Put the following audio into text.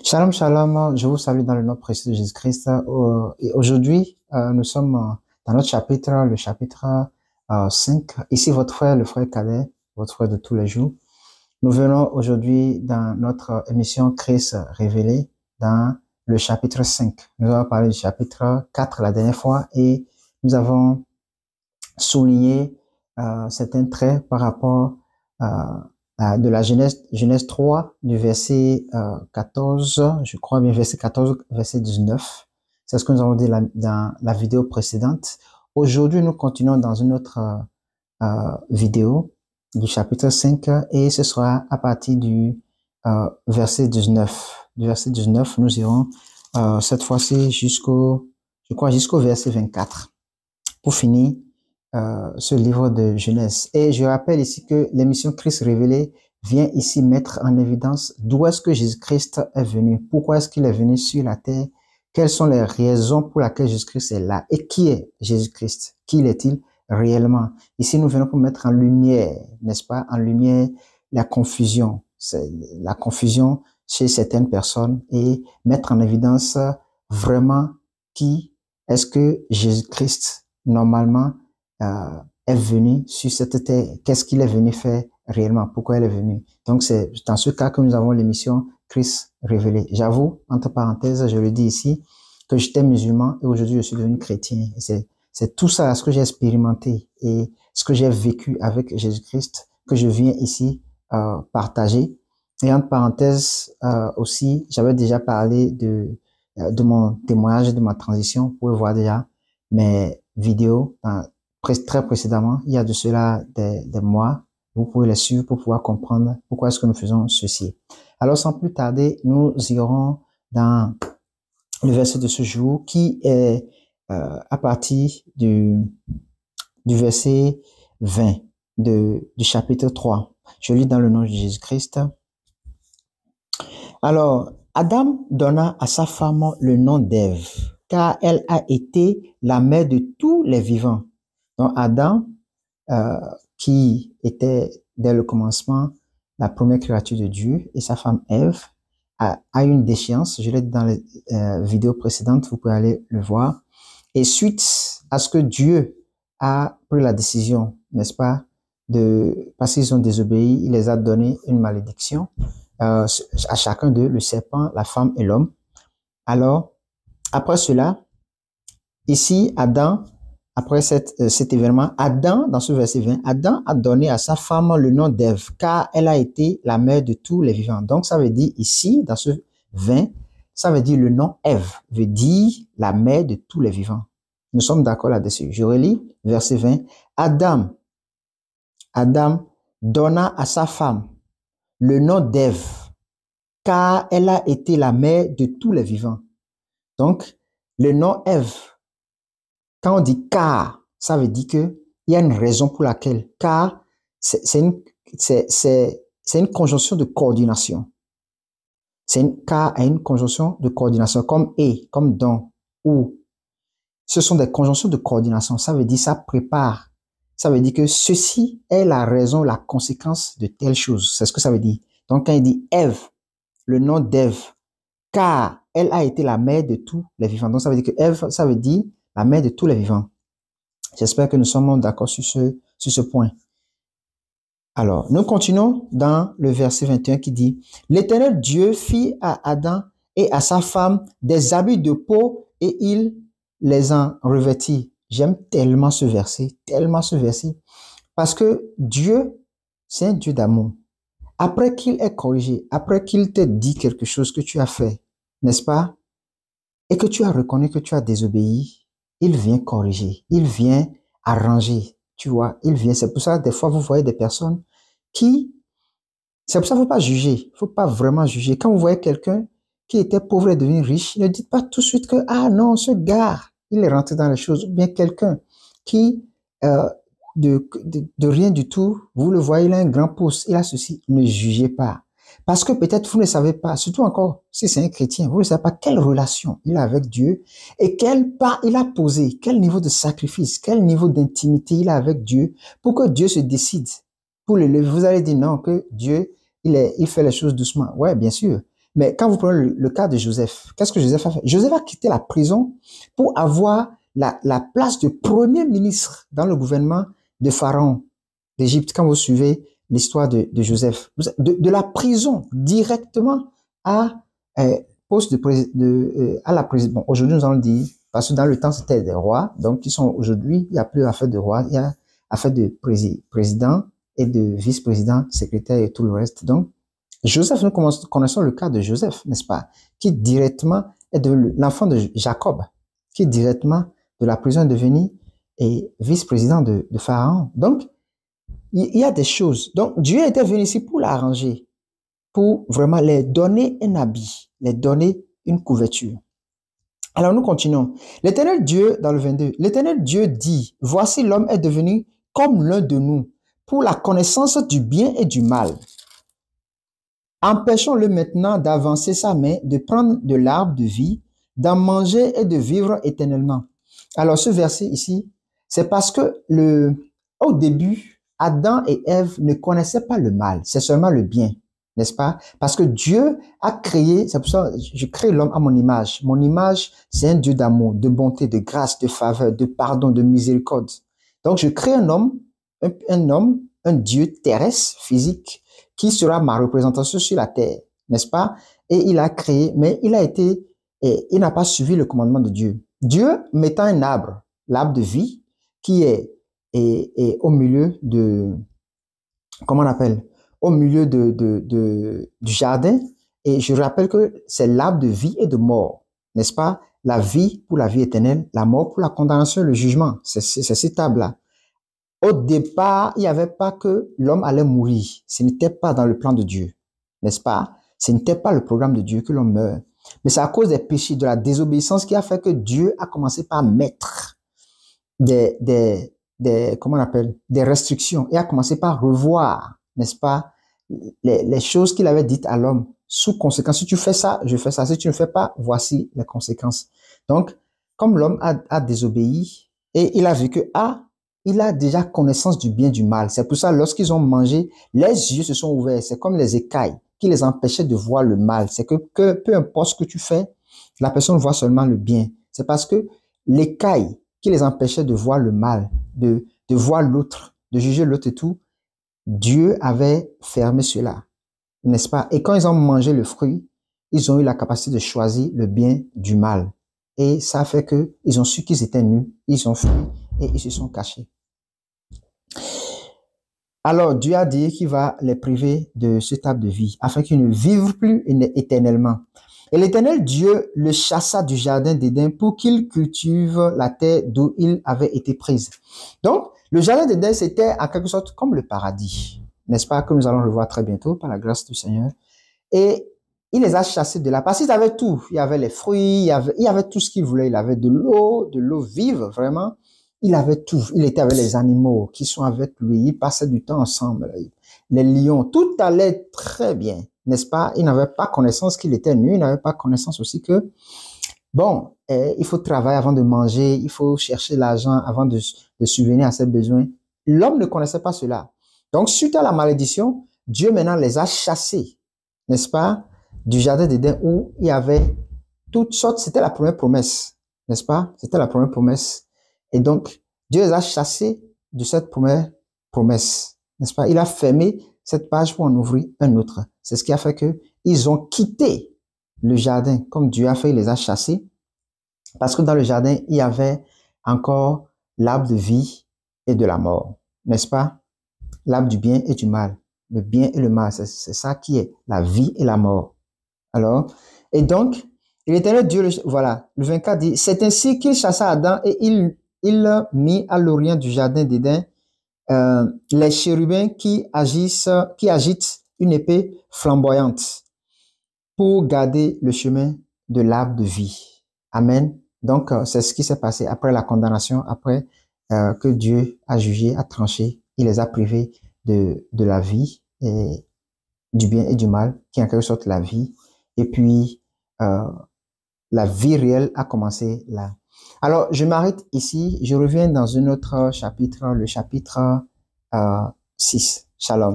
Shalom, shalom, je vous salue dans le nom précieux de Jésus-Christ. Et aujourd'hui, nous sommes dans notre chapitre, le chapitre 5. Ici, votre frère, le frère Cadet, votre frère de tous les jours. Nous venons aujourd'hui dans notre émission Christ révélé dans le chapitre 5. Nous avons parlé du chapitre 4 la dernière fois et nous avons souligné certains traits par rapport de la Genèse 3, du verset 14, je crois bien verset 14, verset 19. C'est ce que nous avons dit dans la vidéo précédente. Aujourd'hui, nous continuons dans une autre vidéo du chapitre 5 et ce sera à partir du verset 19. Du verset 19, nous irons cette fois-ci jusqu'au verset 24 pour finir ce livre de Genèse. Et je rappelle ici que l'émission Christ révélé vient ici mettre en évidence d'où est-ce que Jésus-Christ est venu, pourquoi est-ce qu'il est venu sur la terre, quelles sont les raisons pour lesquelles Jésus-Christ est là et qui est Jésus-Christ, qui est-il réellement. Ici, nous venons pour mettre en lumière, n'est-ce pas, en lumière la confusion chez certaines personnes et mettre en évidence vraiment qui est-ce que Jésus-Christ normalement est venu sur cette terre, qu'est-ce qu'il est venu faire réellement, pourquoi il est venu. Donc, c'est dans ce cas que nous avons l'émission Christ révélé. J'avoue, entre parenthèses, je le dis ici, que j'étais musulman et aujourd'hui je suis devenu chrétien. C'est tout ça, ce que j'ai expérimenté et ce que j'ai vécu avec Jésus-Christ, que je viens ici partager. Et entre parenthèses, aussi, j'avais déjà parlé de mon témoignage, de ma transition. Vous pouvez voir déjà mes vidéos très précédemment, il y a de cela des mois. Vous pouvez les suivre pour pouvoir comprendre pourquoi est-ce que nous faisons ceci. Alors, sans plus tarder, nous irons dans le verset de ce jour qui est à partir du verset 20 du chapitre 3. Je lis dans le nom de Jésus-Christ. Alors, Adam donna à sa femme le nom d'Ève, car elle a été la mère de tous les vivants. Donc, Adam, qui était dès le commencement la première créature de Dieu, et sa femme Ève, a une déchéance. Je l'ai dit dans les vidéos précédentes, vous pouvez aller le voir. Et suite à ce que Dieu a pris la décision, n'est-ce pas, parce qu'ils ont désobéi, il les a donné une malédiction à chacun d'eux, le serpent, la femme et l'homme. Alors, après cela, ici, Adam, après cet événement, Adam, dans ce verset 20, Adam a donné à sa femme le nom d'Ève, car elle a été la mère de tous les vivants. Donc, ça veut dire ici, dans ce 20, ça veut dire le nom Ève, veut dire la mère de tous les vivants. Nous sommes d'accord là-dessus. Je relis verset 20. Adam donna à sa femme le nom d'Ève, car elle a été la mère de tous les vivants. Donc, le nom Ève, quand on dit car, ça veut dire que il y a une raison pour laquelle. Car, c'est une conjonction de coordination. Car a une conjonction de coordination comme et, comme dans, ou. Ce sont des conjonctions de coordination. Ça veut dire ça prépare. Ça veut dire que ceci est la raison, la conséquence de telle chose. C'est ce que ça veut dire. Donc, quand il dit Ève, le nom d'Ève, car elle a été la mère de tous les vivants. Donc, ça veut dire que Ève, ça veut dire la mère de tous les vivants. J'espère que nous sommes d'accord sur ce point. Alors, nous continuons dans le verset 21 qui dit « L'Éternel Dieu fit à Adam et à sa femme des habits de peau et il les en revêtit. » J'aime tellement ce verset, parce que Dieu, c'est un Dieu d'amour. Après qu'il ait corrigé, après qu'il t'ait dit quelque chose que tu as fait, n'est-ce pas, et que tu as reconnu que tu as désobéi, il vient corriger, il vient arranger, tu vois, il vient. C'est pour ça, des fois, vous voyez des personnes c'est pour ça qu'il ne faut pas juger, il ne faut pas vraiment juger. Quand vous voyez quelqu'un qui était pauvre et devenu riche, ne dites pas tout de suite que, ah non, ce gars, il est rentré dans les choses. Ou bien quelqu'un qui, de rien du tout, vous le voyez, il a un grand poste, il a ceci, ne jugez pas. Parce que peut-être vous ne savez pas, surtout encore si c'est un chrétien, vous ne savez pas quelle relation il a avec Dieu et quel pas il a posé, quel niveau de sacrifice, quel niveau d'intimité il a avec Dieu pour que Dieu se décide pour le lever. Vous allez dire non, que Dieu, il fait les choses doucement. Ouais, bien sûr. Mais quand vous prenez le cas de Joseph, qu'est-ce que Joseph a fait? Joseph a quitté la prison pour avoir la place de premier ministre dans le gouvernement de Pharaon d'Égypte. Quand vous suivez l'histoire de Joseph, de la prison directement à poste à la présidence. Bon, aujourd'hui, nous allons dire, parce que dans le temps, c'était des rois, donc ils sont aujourd'hui, il n'y a plus affaire de roi, il y a affaire de président et de vice-président, secrétaire et tout le reste. Donc, Joseph, nous connaissons le cas de Joseph, n'est-ce pas, qui directement est devenu l'enfant de Jacob, qui directement de la prison est devenu vice-président de Pharaon. Donc, il y a des choses. Donc, Dieu était venu ici pour l'arranger, pour vraiment les donner un habit, les donner une couverture. Alors, nous continuons. L'Éternel Dieu, dans le 22, l'Éternel Dieu dit, voici l'homme est devenu comme l'un de nous, pour la connaissance du bien et du mal. Empêchons-le maintenant d'avancer sa main, de prendre de l'arbre de vie, d'en manger et de vivre éternellement. Alors, ce verset ici, c'est parce que au début, Adam et Ève ne connaissaient pas le mal, c'est seulement le bien, n'est-ce pas? Parce que Dieu a créé, c'est pour ça que je crée l'homme à mon image. Mon image, c'est un Dieu d'amour, de bonté, de grâce, de faveur, de pardon, de miséricorde. Donc, je crée un homme, un Dieu terrestre, physique, qui sera ma représentation sur la terre, n'est-ce pas? Et il a créé, mais il n'a pas suivi le commandement de Dieu. Dieu mettant un arbre, l'arbre de vie, qui est au milieu de, comment on appelle, au milieu du jardin, et je rappelle que c'est l'arbre de vie et de mort, n'est-ce pas? La vie pour la vie éternelle, la mort pour la condamnation et le jugement, c'est cet arbre-là. Au départ, il n'y avait pas que l'homme allait mourir. Ce n'était pas dans le plan de Dieu, n'est-ce pas? Ce n'était pas le programme de Dieu que l'homme meurt. Mais c'est à cause des péchés, de la désobéissance qui a fait que Dieu a commencé par mettre comment on appelle, des restrictions et a commencé par revoir, n'est-ce pas, les choses qu'il avait dites à l'homme sous conséquence. Si tu fais ça, je fais ça. Si tu ne fais pas, voici les conséquences. Donc, comme l'homme a désobéi et il a vu que, il a déjà connaissance du bien du mal. C'est pour ça, lorsqu'ils ont mangé, les yeux se sont ouverts. C'est comme les écailles qui les empêchaient de voir le mal. C'est que peu importe ce que tu fais, la personne voit seulement le bien. C'est parce que l'écaille qui les empêchait de voir le mal, de voir l'autre, de juger l'autre et tout, Dieu avait fermé cela, n'est-ce pas? Et quand ils ont mangé le fruit, ils ont eu la capacité de choisir le bien du mal. Et ça a fait que ils ont su qu'ils étaient nus, ils ont fui et ils se sont cachés. Alors, Dieu a dit qu'il va les priver de cet arbre de vie, afin qu'ils ne vivent plus éternellement. Et l'Éternel Dieu le chassa du jardin d'Éden pour qu'il cultive la terre d'où il avait été prise. Donc, le jardin d'Éden, c'était en quelque sorte comme le paradis, n'est-ce pas, que nous allons revoir très bientôt par la grâce du Seigneur. Et il les a chassés de là, parce qu'ils avaient tout. Il y avait les fruits, il y avait tout ce qu'ils voulaient. Il avait de l'eau vive, vraiment. Il avait tout. Il était avec les animaux qui sont avec lui. Il passait du temps ensemble. Les lions, tout allait très bien, n'est-ce pas? Il n'avait pas connaissance qu'il était nu. Il n'avait pas connaissance aussi que, bon, il faut travailler avant de manger. Il faut chercher l'argent avant de subvenir à ses besoins. L'homme ne connaissait pas cela. Donc, suite à la malédiction, Dieu maintenant les a chassés, n'est-ce pas, du jardin d'Éden où il y avait toutes sortes. C'était la première promesse, n'est-ce pas? C'était la première promesse. Et donc, Dieu les a chassés de cette première promesse, n'est-ce pas? Il a fermé cette page pour en ouvrir un autre. C'est ce qui a fait que ils ont quitté le jardin comme Dieu a fait, il les a chassés. Parce que dans le jardin, il y avait encore l'arbre de vie et de la mort, n'est-ce pas? L'arbre du bien et du mal. Le bien et le mal, c'est ça qui est la vie et la mort. Alors, et donc, l'Éternel Dieu, voilà, le 24 dit, c'est ainsi qu'il chassa Adam et il mit à l'orient du jardin d'Éden les chérubins qui agitent une épée flamboyante pour garder le chemin de l'arbre de vie. Amen. Donc, c'est ce qui s'est passé après la condamnation, après que Dieu a jugé, a tranché. Il les a privés de la vie, et du bien et du mal, qui est en quelque sorte la vie. Et puis, la vie réelle a commencé là. Alors, je m'arrête ici. Je reviens dans un autre chapitre, le chapitre 6. Shalom.